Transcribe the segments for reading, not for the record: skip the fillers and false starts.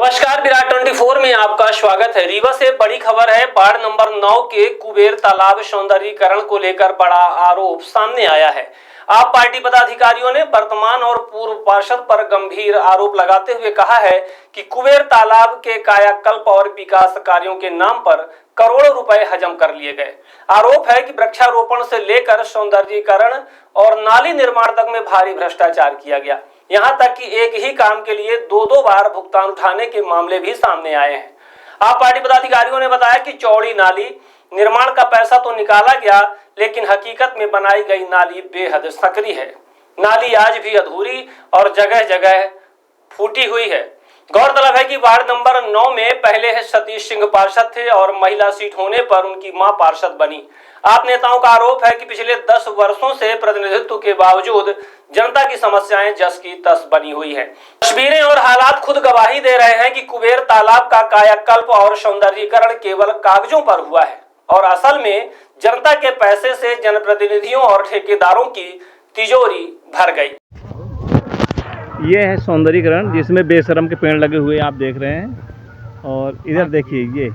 नमस्कार, विराट 24 में आपका स्वागत है। रीवा से बड़ी खबर है। वार्ड नंबर 9 के कुबेर तालाब सौंदर्यीकरण को लेकर बड़ा आरोप सामने आया है। आप पार्टी पदाधिकारियों ने वर्तमान और पूर्व पार्षद पर गंभीर आरोप लगाते हुए कहा है कि कुबेर तालाब के कायाकल्प और विकास कार्यों के नाम पर करोड़ों रुपए हजम कर लिए गए। आरोप है कि वृक्षारोपण से लेकर सौंदर्यीकरण और नाली निर्माण तक में भारी भ्रष्टाचार किया गया। यहां तक कि एक ही काम के लिए दो बार भुगतान उठाने के मामले भी सामने आए हैं। आप पार्टी पदाधिकारियों ने बताया कि चौड़ी नाली निर्माण का पैसा तो निकाला गया, लेकिन हकीकत में बनाई गई नाली बेहद संकरी है। नाली आज भी अधूरी और जगह जगह फूटी हुई है। गौरतलब है कि वार्ड नंबर 9 में पहले सतीश सिंह पार्षद थे और महिला सीट होने पर उनकी मां पार्षद बनी। आप नेताओं का आरोप है कि पिछले 10 वर्षों से प्रतिनिधित्व के बावजूद जनता की समस्याएं जस की तस बनी हुई हैं। तस्वीरें और हालात खुद गवाही दे रहे हैं कि कुबेर तालाब का कायाकल्प और सौंदर्यीकरण केवल कागजों पर हुआ है और असल में जनता के पैसे से जनप्रतिनिधियों और ठेकेदारों की तिजोरी भर गई। ये है सौंदर्यीकरण, जिसमें बेशरम के पेड़ लगे हुए आप देख रहे हैं। और इधर देखिए ये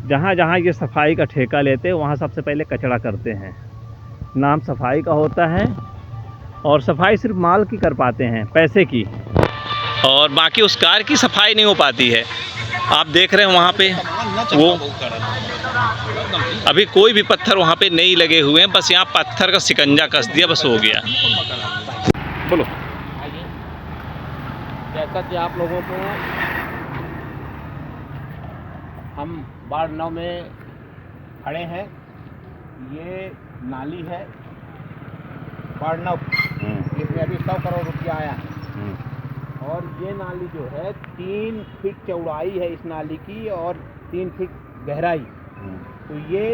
जहाँ जहाँ ये सफाई का ठेका लेते हैं वहाँ सबसे पहले कचरा करते हैं। नाम सफाई का होता है और सफाई सिर्फ माल की कर पाते हैं, पैसे की, और बाकी उस कार की सफाई नहीं हो पाती है। आप देख रहे हैं वहाँ पे वो अभी कोई भी पत्थर वहाँ पे नहीं लगे हुए हैं, बस यहाँ पत्थर का शिकंजा कस दिया, बस हो गया। बोलो। जैसा कि आप लोगों को हम वार्ड 9 में खड़े हैं, ये नाली है वार्ड 9, इसमें अभी 100 करोड़ रुपया आया है। और ये नाली जो है 3 फीट चौड़ाई है इस नाली की और 3 फीट गहराई। तो ये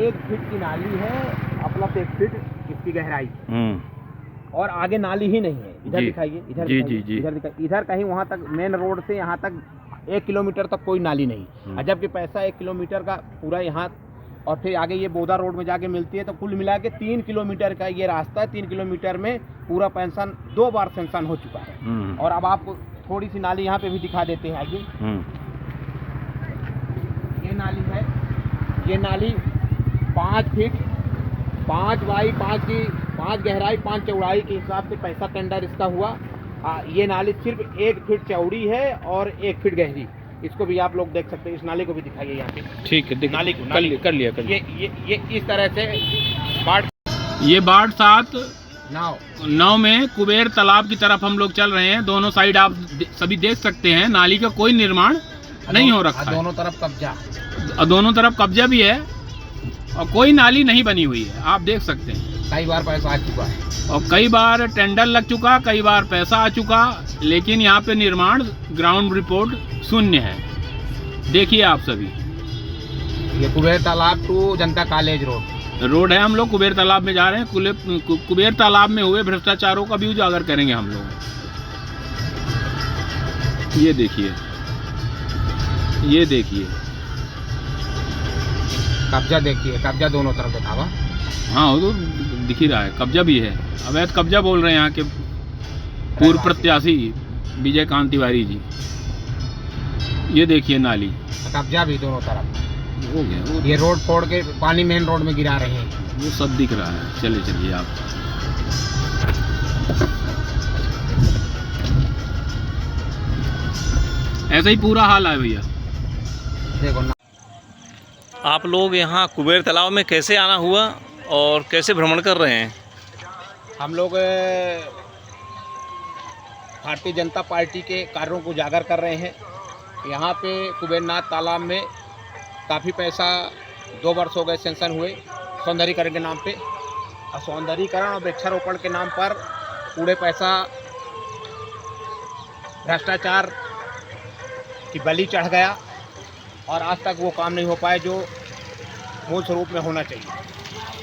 1 फीट की नाली है, अपना 1 फीट इसकी गहराई, और आगे नाली ही नहीं है। इधर दिखाइए, इधर दिखाइए, इधर दिखाइए, इधर कहीं वहाँ तक मेन रोड से यहाँ तक 1 किलोमीटर तक कोई नाली नहीं। जबकि पैसा 1 किलोमीटर का पूरा यहाँ, और फिर आगे ये बोदा रोड में जाके मिलती है। तो कुल मिला के 3 किलोमीटर का ये रास्ता है। 3 किलोमीटर में पूरा पेंशन 2 बार सेंक्शन हो चुका है। और अब आपको थोड़ी सी नाली यहाँ पे भी दिखा देते हैं। आगे ये नाली है, ये नाली 5 फीट 5 बाई 5 की 5 गहराई 5 चौड़ाई के हिसाब से पैसा टेंडर इसका हुआ। ये नाली सिर्फ 1 फीट चौड़ी है और 1 फीट गहरी। इसको भी आप लोग देख सकते हैं, इस नाली को भी दिखाइए यहाँ पे। ठीक है, नाली को कर लिया। ये इस तरह से ये वार्ड 7 9 में कुबेर तालाब की तरफ हम लोग चल रहे हैं। दोनों साइड आप सभी देख सकते हैं, नाली का कोई निर्माण नहीं हो रखा है। दोनों तरफ कब्जा, दोनों तरफ कब्जा भी है और कोई नाली नहीं बनी हुई है। आप देख सकते हैं, कई बार पैसा आ चुका है और कई बार टेंडर लग चुका, कई बार पैसा आ चुका, लेकिन यहाँ पे निर्माण ग्राउंड रिपोर्ट शून्य है। देखिए आप सभी, ये कुबेर तालाब टू जनता कॉलेज रोड है। हम लोग कुबेर तालाब में जा रहे हैं। कुबेर तालाब में हुए भ्रष्टाचारों का भी उजागर करेंगे हम लोग। ये देखिए कब्जा, देखिए कब्जा दोनों तरफ दिखावा। हाँ, वो तो दिख ही रहा है, कब्जा भी है। अवैध कब्जा बोल रहे हैं यहाँ के पूर्व प्रत्याशी विजय कांत तिवारी जी। ये देखिए नाली, कब्जा भी दोनों तरफ हो गया। ये रोड फोड़ के पानी मेन रोड में गिरा रहे हैं, वो सब दिख रहा है। चलिए आप। ऐसा ही पूरा हाल है भैया। देखो आप लोग यहाँ कुबेर तालाब में कैसे आना हुआ और कैसे भ्रमण कर रहे हैं? हम लोग भारतीय जनता पार्टी के कार्यों को उजागर कर रहे हैं। यहाँ पे कुबेरनाथ तालाब में काफ़ी पैसा 2 वर्ष हो गए सेंक्शन हुए सौंदर्यीकरण के नाम पे, और सौंदर्यीकरण और वृक्षारोपण के नाम पर पूरे पैसा भ्रष्टाचार की बलि चढ़ गया और आज तक वो काम नहीं हो पाए जो मूल स्वरूप में होना चाहिए।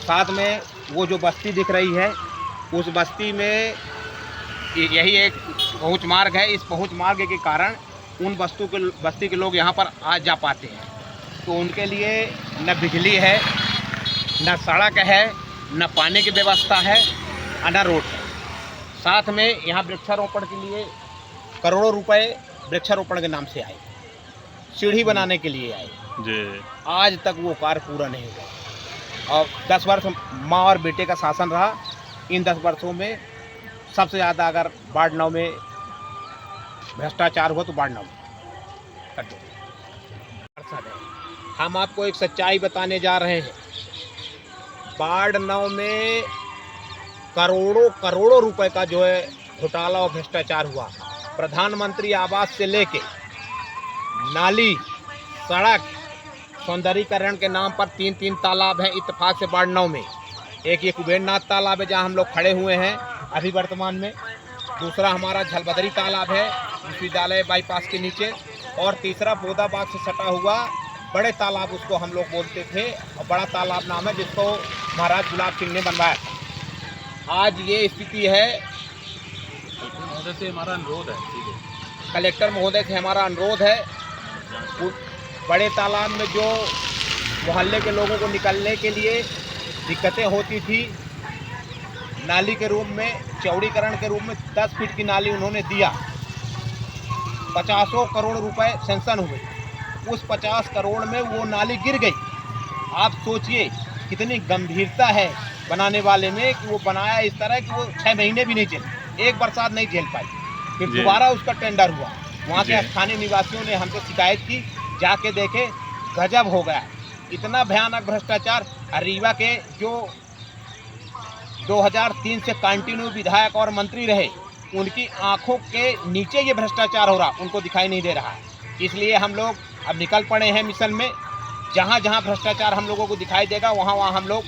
साथ में वो जो बस्ती दिख रही है, उस बस्ती में यही एक पहुँच मार्ग है। इस पहुँच मार्ग के कारण उन बस्ती के लोग यहाँ पर आ जा पाते हैं। तो उनके लिए न बिजली है, न सड़क है, न पानी की व्यवस्था है, न रोड है। साथ में यहाँ वृक्षारोपण के लिए करोड़ों रुपए वृक्षारोपण के नाम से आए, सीढ़ी बनाने के लिए आए जी। आज तक वो कार्य पूरा नहीं हुआ। और 10 वर्ष माँ और बेटे का शासन रहा। इन 10 वर्षों में सबसे ज़्यादा अगर वार्ड 9 में भ्रष्टाचार हुआ तो वार्ड 9 में कर दो। हम आपको एक सच्चाई बताने जा रहे हैं। वार्ड 9 में करोड़ों रुपए का जो है घोटाला और भ्रष्टाचार हुआ। प्रधानमंत्री आवास से लेके नाली, सड़क, सौंदर्यीकरण के नाम पर 3 तालाब हैं इत्तेफाक से वार्ड 9 में। एक ये कुबेरनाथ तालाब है जहां हम लोग खड़े हुए हैं अभी वर्तमान में। दूसरा हमारा झलबदरी तालाब है विश्वविद्यालय बाईपास के नीचे। और तीसरा बोदाबाग से सटा हुआ बड़े तालाब, उसको हम लोग बोलते थे, और बड़ा तालाब नाम है जिसको महाराज गुलाब सिंह ने बनवाया था। आज ये स्थिति है। महोदय से हमारा अनुरोध है, कलेक्टर महोदय से हमारा अनुरोध है, बड़े तालाब में जो मोहल्ले के लोगों को निकलने के लिए दिक्कतें होती थी, नाली के रूप में, चौड़ीकरण के रूप में 10 फीट की नाली उन्होंने दिया। 50 करोड़ रुपए सैंक्शन हुए। उस 50 करोड़ में वो नाली गिर गई। आप सोचिए कितनी गंभीरता है बनाने वाले में कि वो बनाया इस तरह कि वो 6 महीने भी नहीं झेल, एक बरसात नहीं झेल पाई। फिर दोबारा उसका टेंडर हुआ। वहाँ के स्थानीय निवासियों ने हमसे शिकायत की, जाके देखे, गजब हो गया, इतना भयानक भ्रष्टाचार। रीवा के जो 2003 से कंटिन्यू विधायक और मंत्री रहे, उनकी आंखों के नीचे ये भ्रष्टाचार हो रहा, उनको दिखाई नहीं दे रहा। इसलिए हम लोग अब निकल पड़े हैं मिशन में। जहाँ जहाँ भ्रष्टाचार हम लोगों को दिखाई देगा वहाँ वहाँ हम लोग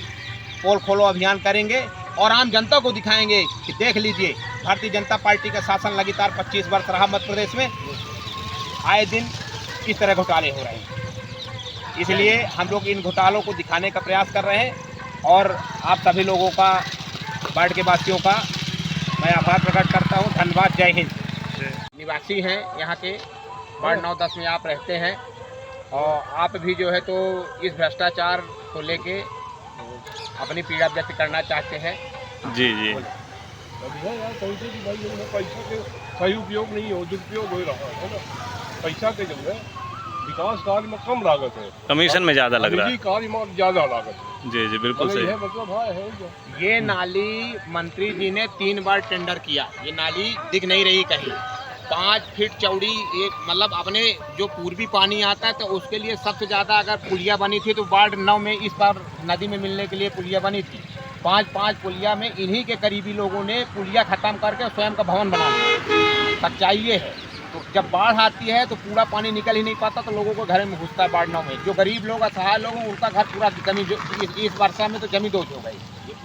पोल खोलो अभियान करेंगे और आम जनता को दिखाएंगे कि देख लीजिए भारतीय जनता पार्टी का शासन लगातार 25 वर्ष रहा मध्य प्रदेश में, आए दिन किस तरह घोटाले हो रहे हैं। इसलिए हम लोग इन घोटालों को दिखाने का प्रयास कर रहे हैं और आप सभी लोगों का, वार्ड के वासियों का मैं आभार प्रकट करता हूं। धन्यवाद। जय हिंद। निवासी हैं यहाँ के, वार्ड 9-10 में आप रहते हैं और आप भी जो है तो इस भ्रष्टाचार को लेके अपनी पीड़ा व्यक्त करना चाहते हैं। जी जी। पैसा के सही उपयोग नहीं हो, दुरुपयोग हो रहा है ना। पैसा के जो है विकास कार्य में कम लागत है, कमीशन में ज़्यादा लग रहा है। कार्य में ज़्यादा लागत है। जी जी, बिल्कुल सही। है मतलब है जो ये नाली मंत्री जी ने 3 बार टेंडर किया। ये नाली दिख नहीं रही कहीं। 5 फीट चौड़ी, एक मतलब अपने जो पूर्वी पानी आता है तो उसके लिए सबसे ज़्यादा अगर पुलिया बनी थी तो वार्ड 9 में इस बार नदी में मिलने के लिए पुलिया बनी थी। 5 पुलिया में इन्हीं के करीबी लोगों ने पुलिया ख़त्म करके स्वयं का भवन बना लिया। सच्चाई ये है। तो जब बाढ़ आती है तो पूरा पानी निकल ही नहीं पाता, तो लोगों को घर में घुसता है वार्ड 9 में। जो गरीब लोग, असहाय लोग हैं, उनका घर पूरा जमी, इस वर्षा में तो जमी दोष हो गई।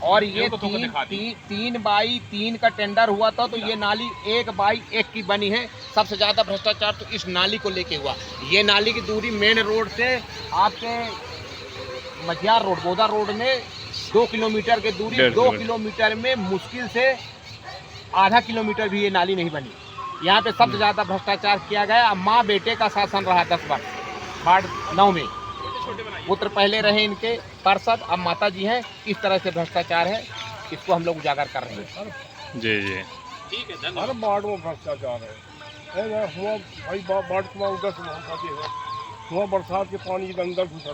और ये 3x3 का टेंडर हुआ था, तो ये नाली 1x1 की बनी है। सबसे ज़्यादा भ्रष्टाचार तो इस नाली को लेके हुआ। ये नाली की दूरी मेन रोड से आपके मझियार रोड, बोदा रोड में 2 किलोमीटर की दूरी, 2 किलोमीटर में मुश्किल से आधा किलोमीटर भी ये नाली नहीं बनी। यहाँ पे सबसे ज़्यादा भ्रष्टाचार किया गया। माँ बेटे का शासन रहा 10 वर्ष वार्ड 9 में। पुत्र पहले रहे इनके पार्षद, अब माता जी हैं। इस तरह से भ्रष्टाचार है, इसको हम लोग उजागर कर रहे हैं। जी जी। ठीक है, हर धन्यवाद। वार्ड में भ्रष्टाचार है ना। हुआ भाई वार्ड में उधर से हुआ बरसात के पानी के अंदर घुसा।